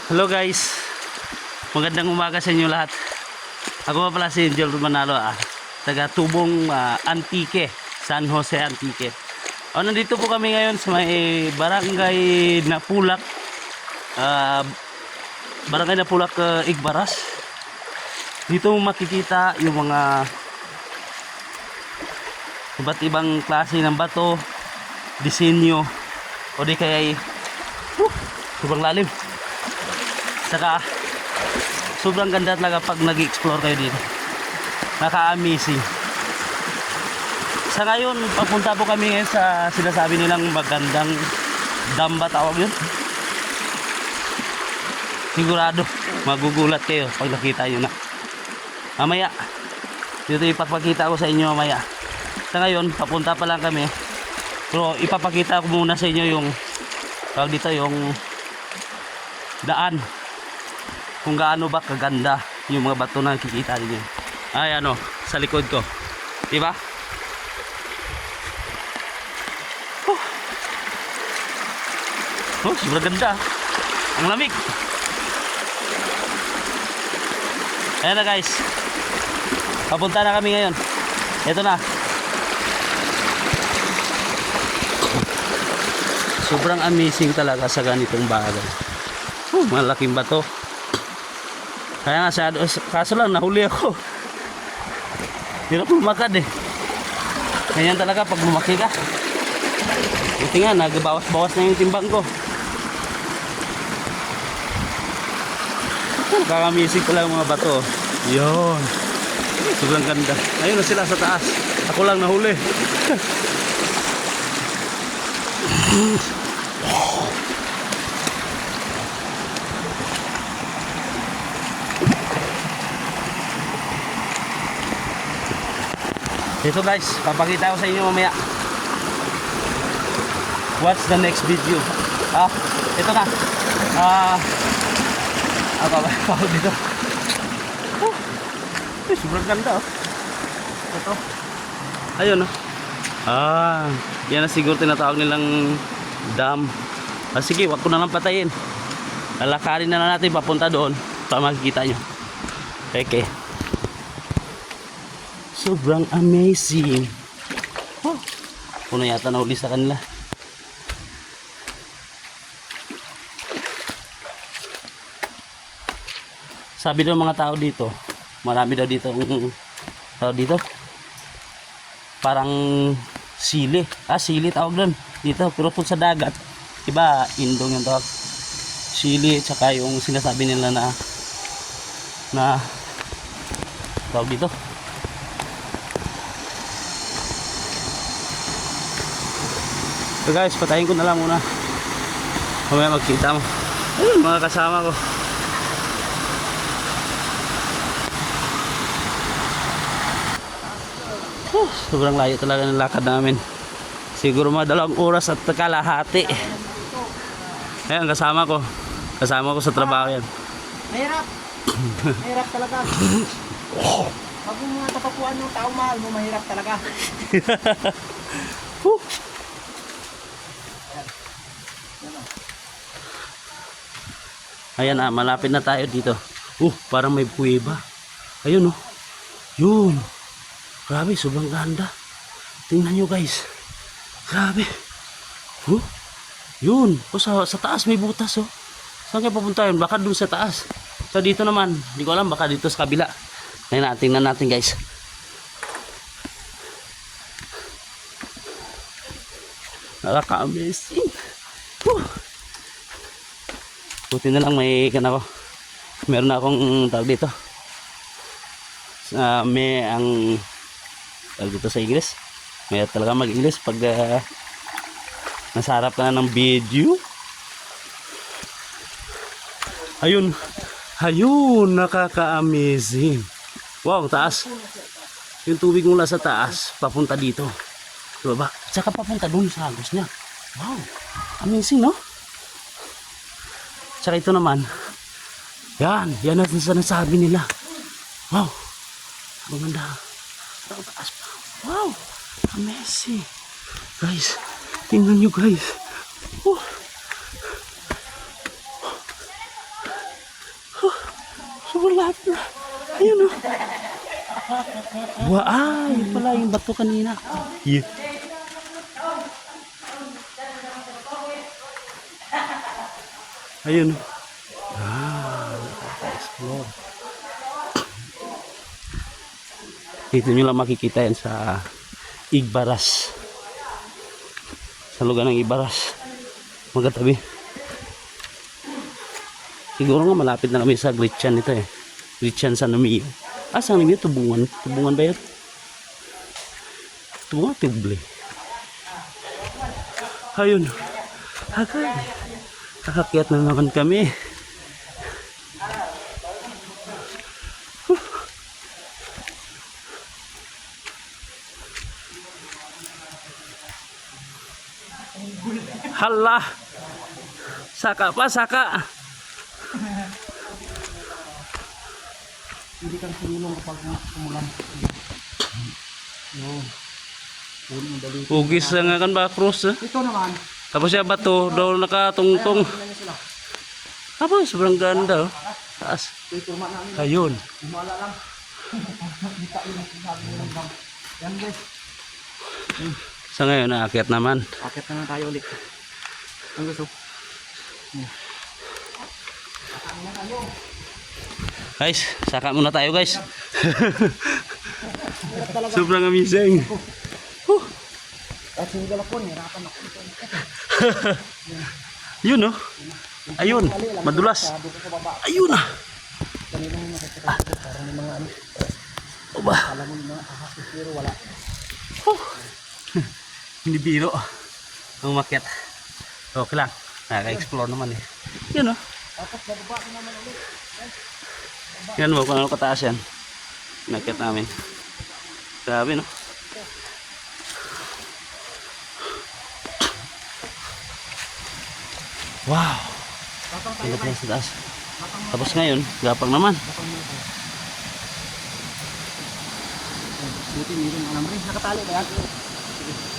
Hello guys, magandang umaga sa inyo lahat. Ako pa pala si Angel Manalo, taga Tubong Antique, San Jose Antique. Nandito po kami ngayon sa may barangay Napulak, barangay Napulak, Igbaras. Dito makikita yung mga iba't ibang klase ng bato, disenyo, o di kaya sobrang lalim. Saka sobrang ganda talaga pag nag-explore kayo dito. Naka-amazing. Sa ngayon, papunta po kami ngayon sa sinasabi nilang magandang dam ba tawag yun? Sigurado magugulat kayo pag nakita nyo na. Mamaya, dito ipapakita ko sa inyo mamaya. Sa ngayon, papunta pa lang kami. Pero ipapakita ko muna sa inyo yung tawag dito, yung daan. Kung gaano ba kaganda yung mga bato na nakikita niyo. Ay sa likod ko. Diba? Sobrang ganda. Ang lamig. Ayan na guys. Papunta na kami ngayon. Ito na. Sobrang amazing talaga sa ganitong bagay. Malaking bato. Kaya nga kaso lang nahuli ako. Hirap lumakad eh. Ganyan talaga pag lumaki ka. Buti nga nagbawas-bawas na yung timbang ko. Kakamisig pala yung mga bato. Yun. Sobrang ganda. Ayun na sila sa taas. Ako lang nahuli. Ito guys, papakita ko sa inyo mamaya. What's the next video? Ito na. Ako dito. Sobrang ganda. Ito. Ayun yan na siguro tinatawag nilang dam. Sige, wag ko na lang patayin. Lalakarin na lang natin papunta doon para makikita nyo. Okay. Sobrang amazing. Puno yata na uli sa kanila. Sabi daw mga tao dito, marami daw dito parang sili. Sili tawag doon dito, pero kung sa dagat iba indong yung tawag. Sili, tsaka yung sinasabi nila na tawag dito. So guys, patayin ko na lang muna. Mamaya magkita mo. Ayun, mga kasama ko. Sobrang layo talaga ng lakad namin. Siguro mga 2 oras at kalahati. Ayan, kasama ko. Kasama ko sa trabaho yan. Mahirap. Mahirap talaga. Pag yung mga tapakuan ng tao mahal mo, mahirap talaga. Ayan malapit na tayo dito. Parang may buweba. Ayun Yun. Grabe, sobrang ganda. Tingnan nyo guys. Grabe. Yun. Sa taas may butas Saan kayo papunta yun? Baka dun sa taas. So dito naman, hindi ko alam, baka dito sa kabila. Tingnan natin guys. Nakaka-amazing. Buti na lang meron na akong tawag dito. May ang tawag dito sa Ingles. May talaga mag-Ingles pag nasarap ka na ng video. Ayun, nakaka-amazing. Wow, taas. Yung tubig mula sa taas papunta dito. Diba? Tsaka papunta dun sa agos niya. Wow, amazing Tsaka ito naman, yan ang sinasabi nila. Wow, maganda. Wow, amazing. Guys, tingnan nyo guys. Wala na. Ayun o. Yun pala yung bato kanina. Yun. Ayun. Explore. Dito nyo lang makikita yan sa Igbaras. Sa lugar ng Igbaras. Magkatabi. Siguro nga malapit na kami sa Gritchan ito eh. Gritchan San Emilio. San Emilio? Tubungan. Tubungan ba yun? Tubungan, Tubli. Ayun. Agay. Kakakyat na naman kami. Hala. Saka pa, saka. Hindi kang sinulong kapag umulan. No. Ugis nga kan ba cross eh? Ito naman. Tapos siya bato daw nakatungtong. Tingnan sila. Apa sobrang ganda oh. Taas. Ito turma namin. Ayun. Umala lang. Kita yung sinasabi mo lang. Yan guys. Sa ngayon naakyat naman. Akit na tayo ulit. Ang gusto. Guys, saka muna tayo guys. Sobrang amazing. At hindi ko hirapan ako. Yun oh. Ayun, madulas. Ayun ah. Kanilang nakikita ko parang may mga ano. Oba. Alam mo yung mga ahas pero wala. Hindi biro. Ang umakyat. Okay lang. Naka-explore naman eh. Yun oh. Tapos bababa ko naman ulit. Yan mo kung ano kataas yan. Nakyat namin. Grabe no. Wow. Ang ganda sa taas. Tapos ngayon, gapang naman. Buti meron alam rin. Nakatali ba yan? Sige.